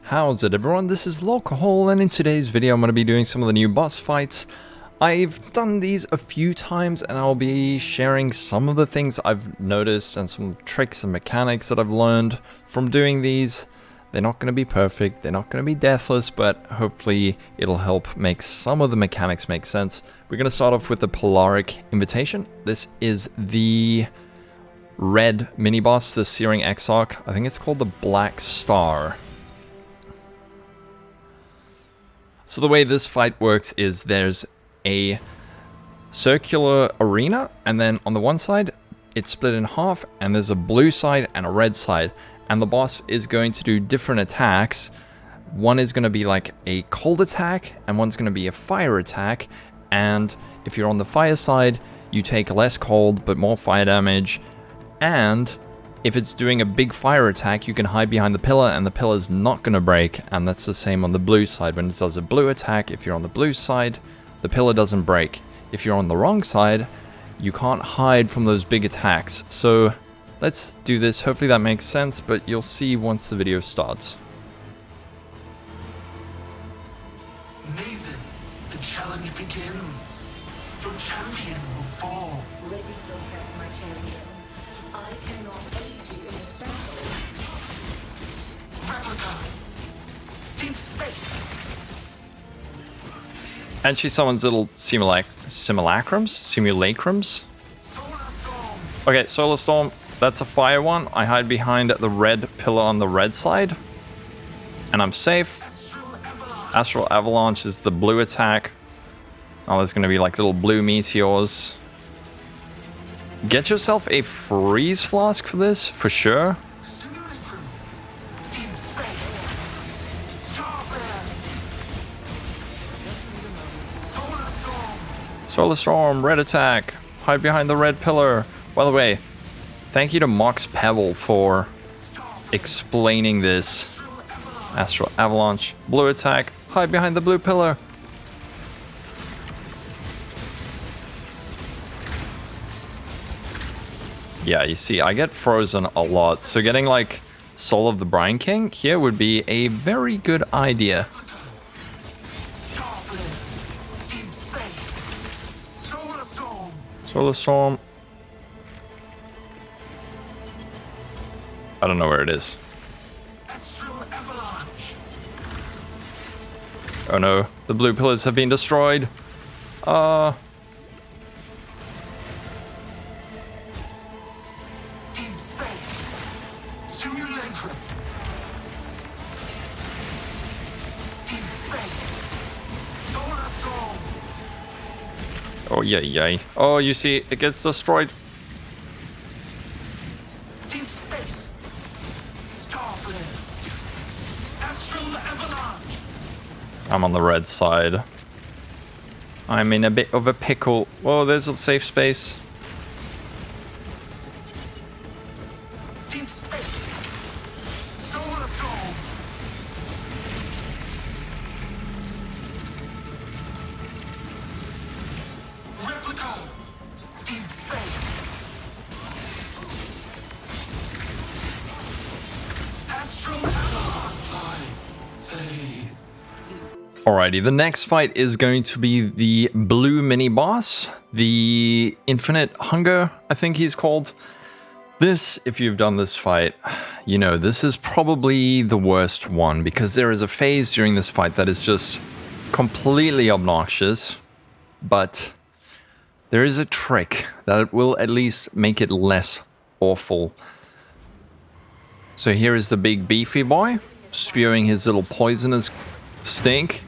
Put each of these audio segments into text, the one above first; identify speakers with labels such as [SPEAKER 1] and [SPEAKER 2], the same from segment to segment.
[SPEAKER 1] How's it everyone, this is Lolcohol, and in today's video I'm going to be doing some of the new boss fights. I've done these a few times and I'll be sharing some of the things I've noticed and some tricks and mechanics that I've learned from doing these. They're not going to be perfect, they're not going to be deathless, but hopefully it'll help make some of the mechanics make sense. We're going to start off with the Polaric Invitation. This is the red mini-boss, the Searing Exarch. I think it's called the Black Star. So the way this fight works is there's a circular arena, and then on the one side it's split in half, and there's a blue side and a red side, and the boss is going to do different attacks. One is going to be like a cold attack and one's going to be a fire attack, and if you're on the fire side you take less cold but more fire damage, and if it's doing a big fire attack, you can hide behind the pillar and the pillar's not going to break, and that's the same on the blue side. When it does a blue attack, if you're on the blue side, the pillar doesn't break. If you're on the wrong side, you can't hide from those big attacks. So let's do this. Hopefully that makes sense, but you'll see once the video starts.
[SPEAKER 2] Maven, the challenge begins. Your champion will fall.
[SPEAKER 3] Ready yourself, my champion. I cannot aid you in this battle.
[SPEAKER 2] Replica. Deep space.
[SPEAKER 1] And she summons little simulacrums?
[SPEAKER 2] Solar storm.
[SPEAKER 1] Okay, Solar Storm, that's a fire one. I hide behind the red pillar on the red side, and I'm safe.
[SPEAKER 2] Astral avalanche.
[SPEAKER 1] Astral Avalanche is the blue attack. Oh, there's gonna be like little blue meteors. Get yourself a freeze flask for this, for sure.
[SPEAKER 2] Simulacrum. Deep space. Starflare. Solar storm.
[SPEAKER 1] Solar Storm, red attack. Hide behind the red pillar. By the way, thank you to Mox Pebble for
[SPEAKER 2] Starflare.
[SPEAKER 1] explaining this.
[SPEAKER 2] Astral avalanche.
[SPEAKER 1] Astral Avalanche, blue attack. Hide behind the blue pillar. Yeah, you see, I get frozen a lot, so getting like Soul of the Brine King here would be a very good idea.
[SPEAKER 2] Starflare. Deep space. Solar storm.
[SPEAKER 1] Solar Storm. I don't know where it is.
[SPEAKER 2] Astral avalanche.
[SPEAKER 1] Oh no, the blue pillars have been destroyed.
[SPEAKER 2] Deep space. Simulacrum. Deep space. Solar storm.
[SPEAKER 1] Oh yay. Oh, you see, it gets destroyed.
[SPEAKER 2] Deep space. Starflare. Astral avalanche.
[SPEAKER 1] I'm on the red side. I'm in a bit of a pickle. Oh, there's a safe space.
[SPEAKER 2] Deep space. Solar storm. Replica. Deep space. Astral avalanche. Fade.
[SPEAKER 1] Alrighty, the next fight is going to be the blue mini-boss, the Infinite Hunger, I think he's called. This, if you've done this fight, you know this is probably the worst one, because there is a phase during this fight that is just completely obnoxious, but there is a trick that will at least make it less awful. So here is the big beefy boy, spewing his little poisonous stink.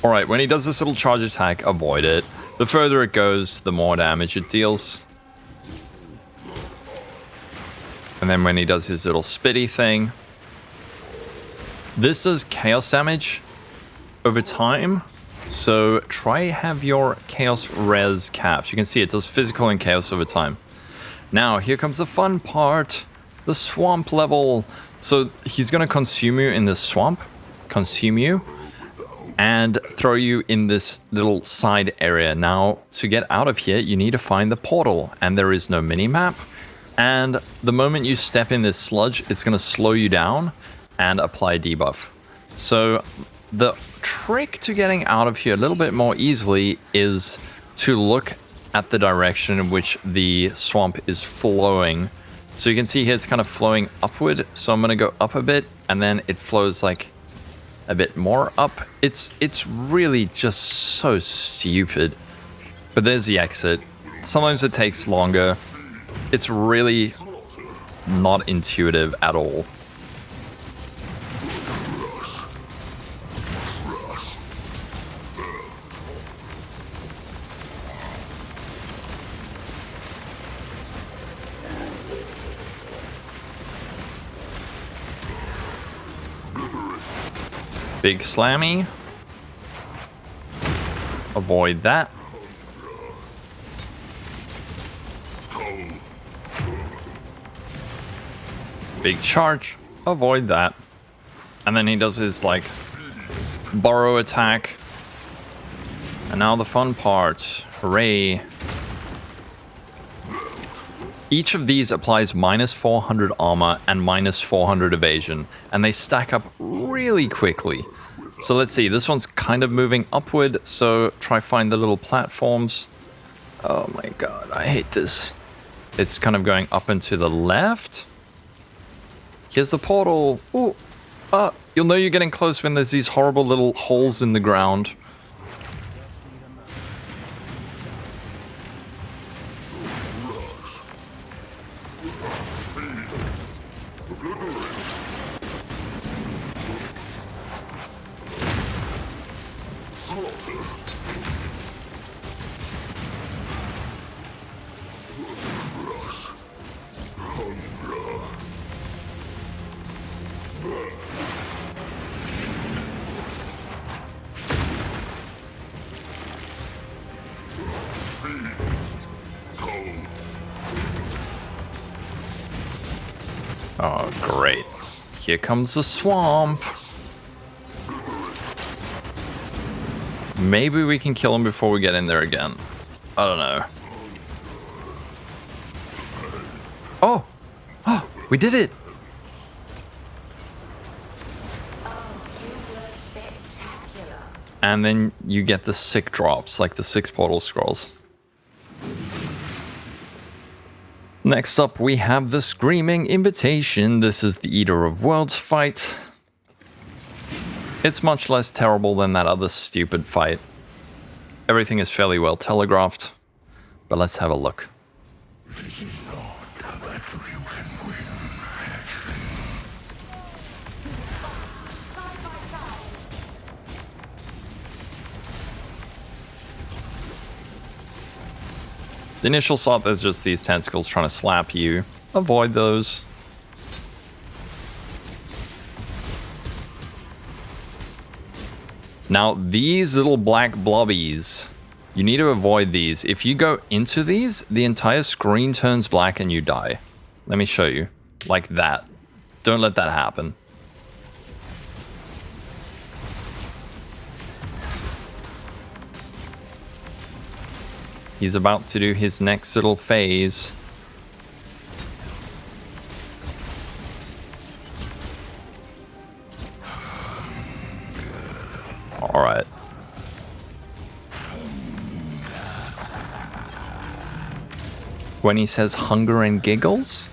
[SPEAKER 1] Alright, when he does this little charge attack, avoid it. The further it goes, the more damage it deals. And then when he does his little spitty thing, this does chaos damage over time. So try have your chaos res capped. You can see it does physical and chaos over time. Now, here comes the fun part. The swamp level. So he's gonna consume you in this swamp. Consume you. and throw you in this little side area. Now, to get out of here, you need to find the portal, and there is no mini-map. And the moment you step in this sludge, it's going to slow you down and apply a debuff. So the trick to getting out of here a little bit more easily is to look at the direction in which the swamp is flowing. So you can see here it's kind of flowing upward. So I'm going to go up a bit, and then it flows like a bit more up. It's really just so stupid. But there's the exit. Sometimes it takes longer. It's really not intuitive at all. Big slammy. Avoid that. Big charge. Avoid that. And then he does his, like, burrow attack. And now the fun part. Hooray. Each of these applies minus 400 armor and minus 400 evasion, and they stack up really quickly. So let's see, this one's kind of moving upward, so try find the little platforms. Oh my god, I hate this. It's kind of going up and to the left. Here's the portal. Ooh, you'll know you're getting close when there's these horrible little holes in the ground. Oh, great. Here comes the swamp. Maybe we can kill him before we get in there again. I don't know. Oh! Oh, we did it!
[SPEAKER 3] Oh, you were spectacular.
[SPEAKER 1] And then you get the sick drops, like the 6 portal scrolls. Next up, we have the Screaming Invitation. This is the Eater of Worlds fight. It's much less terrible than that other stupid fight. Everything is fairly well telegraphed, but let's have a look.
[SPEAKER 2] This is not a battle you can win.
[SPEAKER 3] Side by side.
[SPEAKER 1] The initial thought, there's just these tentacles trying to slap you. Avoid those. Now, these little black blobbies, you need to avoid these. If you go into these, the entire screen turns black and you die. Let me show you. Like that. Don't let that happen. He's about to do his next little phase. All right. When he says hunger and giggles,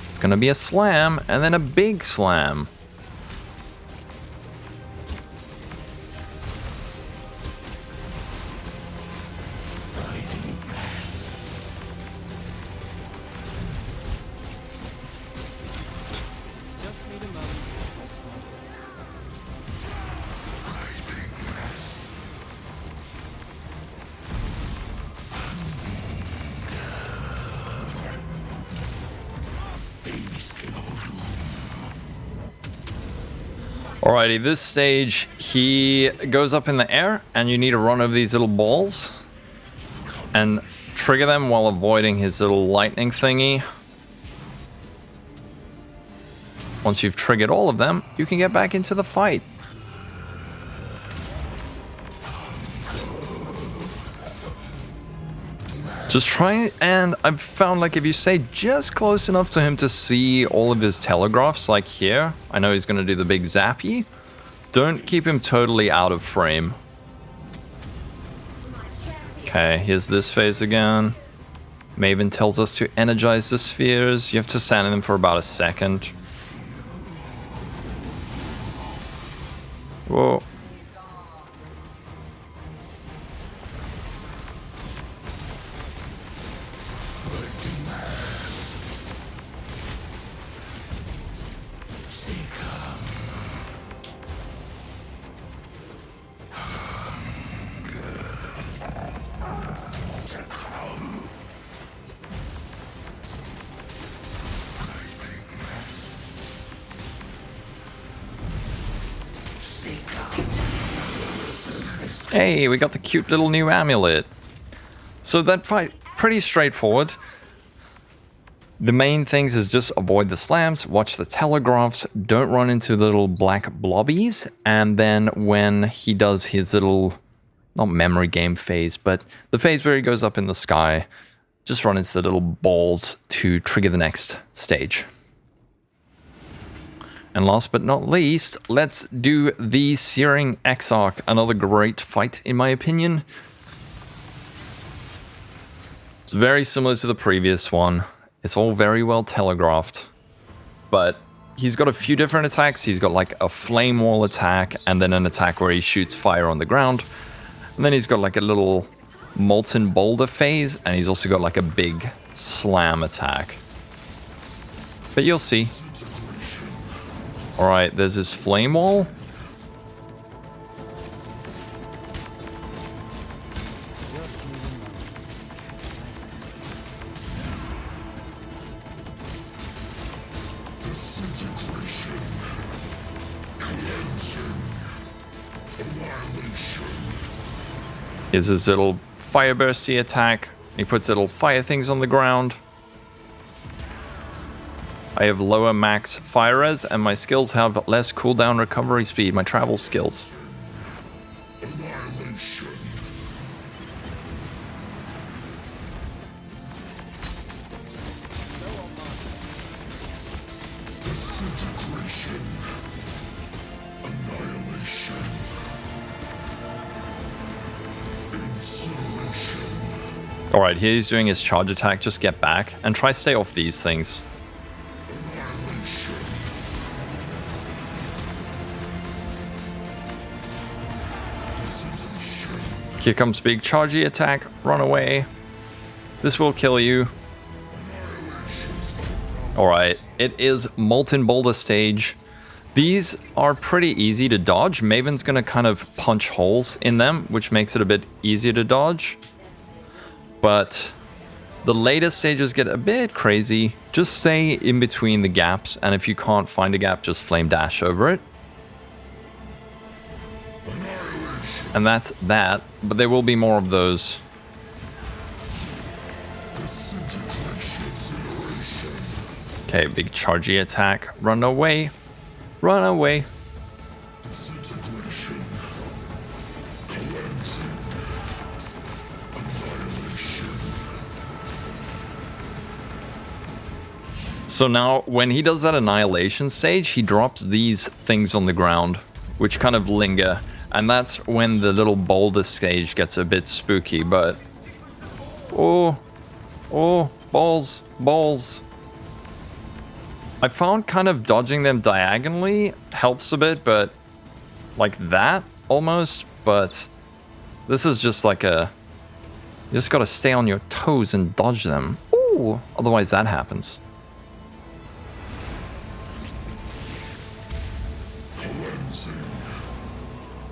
[SPEAKER 1] it's gonna be a slam and then a big slam. Alrighty, this stage, he goes up in the air, and you need to run over these little balls and trigger them while avoiding his little lightning thingy. Once you've triggered all of them, you can get back into the fight. Just try, and I've found like if you stay just close enough to him to see all of his telegraphs, like here, I know he's going to do the big zappy. Don't keep him totally out of frame. Okay, here's this phase again. Maven tells us to energize the spheres. You have to stand in them for about a second. Whoa. Hey, we got the cute little new amulet. So that fight, pretty straightforward. The main things is just avoid the slams, watch the telegraphs, don't run into little black blobbies, and then when he does his little, not memory game phase, but the phase where he goes up in the sky, just run into the little balls to trigger the next stage. And last but not least, let's do the Searing Exarch, another great fight in my opinion. It's very similar to the previous one. It's all very well telegraphed, but he's got a few different attacks. He's got like a flame wall attack and then an attack where he shoots fire on the ground. And then he's got like a little molten boulder phase, and he's also got like a big slam attack. But you'll see. Alright, there's his flame wall.
[SPEAKER 2] Disintegration. Cleansing. Annihilation.
[SPEAKER 1] Here's his little fire bursty attack. He puts little fire things on the ground. I have lower max fire res, and my skills have less cooldown recovery speed, my travel skills.
[SPEAKER 2] Annihilation. Disintegration. Annihilation. Incineration.
[SPEAKER 1] Alright, here he's doing his charge attack. Just get back and try stay off these things. Here comes big chargey attack. Run away. This will kill you. Alright, it is Molten Boulder stage. These are pretty easy to dodge. Maven's gonna kind of punch holes in them, which makes it a bit easier to dodge. But the later stages get a bit crazy. Just stay in between the gaps, and if you can't find a gap, just flame dash over it. And that's that, but there will be more of those. Okay, big chargey attack. Run away. Run away. So now, when he does that annihilation stage, he drops these things on the ground, which kind of linger. And that's when the little boulder stage gets a bit spooky, but... Oh, balls, balls. I found kind of dodging them diagonally helps a bit, but... like that, almost, but... this is just like a... you just gotta stay on your toes and dodge them. Ooh, otherwise that happens.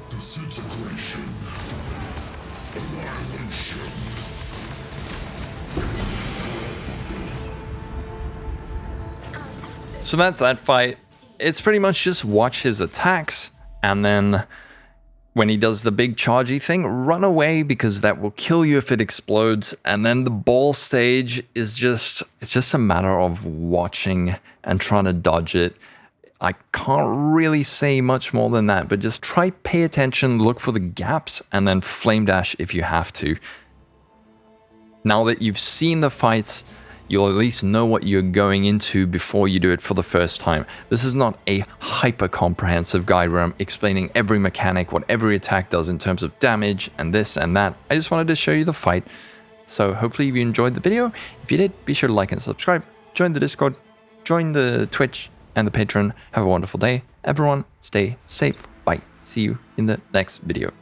[SPEAKER 2] Disintegration. Annihilation.
[SPEAKER 1] So that's that fight. It's pretty much just watch his attacks, and then when he does the big chargey thing, run away because that will kill you if it explodes. And then the ball stage is just, it's just a matter of watching and trying to dodge it. I can't really say much more than that, but just try pay attention, look for the gaps, and then flame dash if you have to. Now that you've seen the fights, you'll at least know what you're going into before you do it for the first time. This is not a hyper-comprehensive guide where I'm explaining every mechanic, what every attack does in terms of damage and this and that. I just wanted to show you the fight. So hopefully you enjoyed the video. If you did, be sure to like and subscribe. Join the Discord, join the Twitch and the Patreon. Have a wonderful day. Everyone, stay safe. Bye. See you in the next video.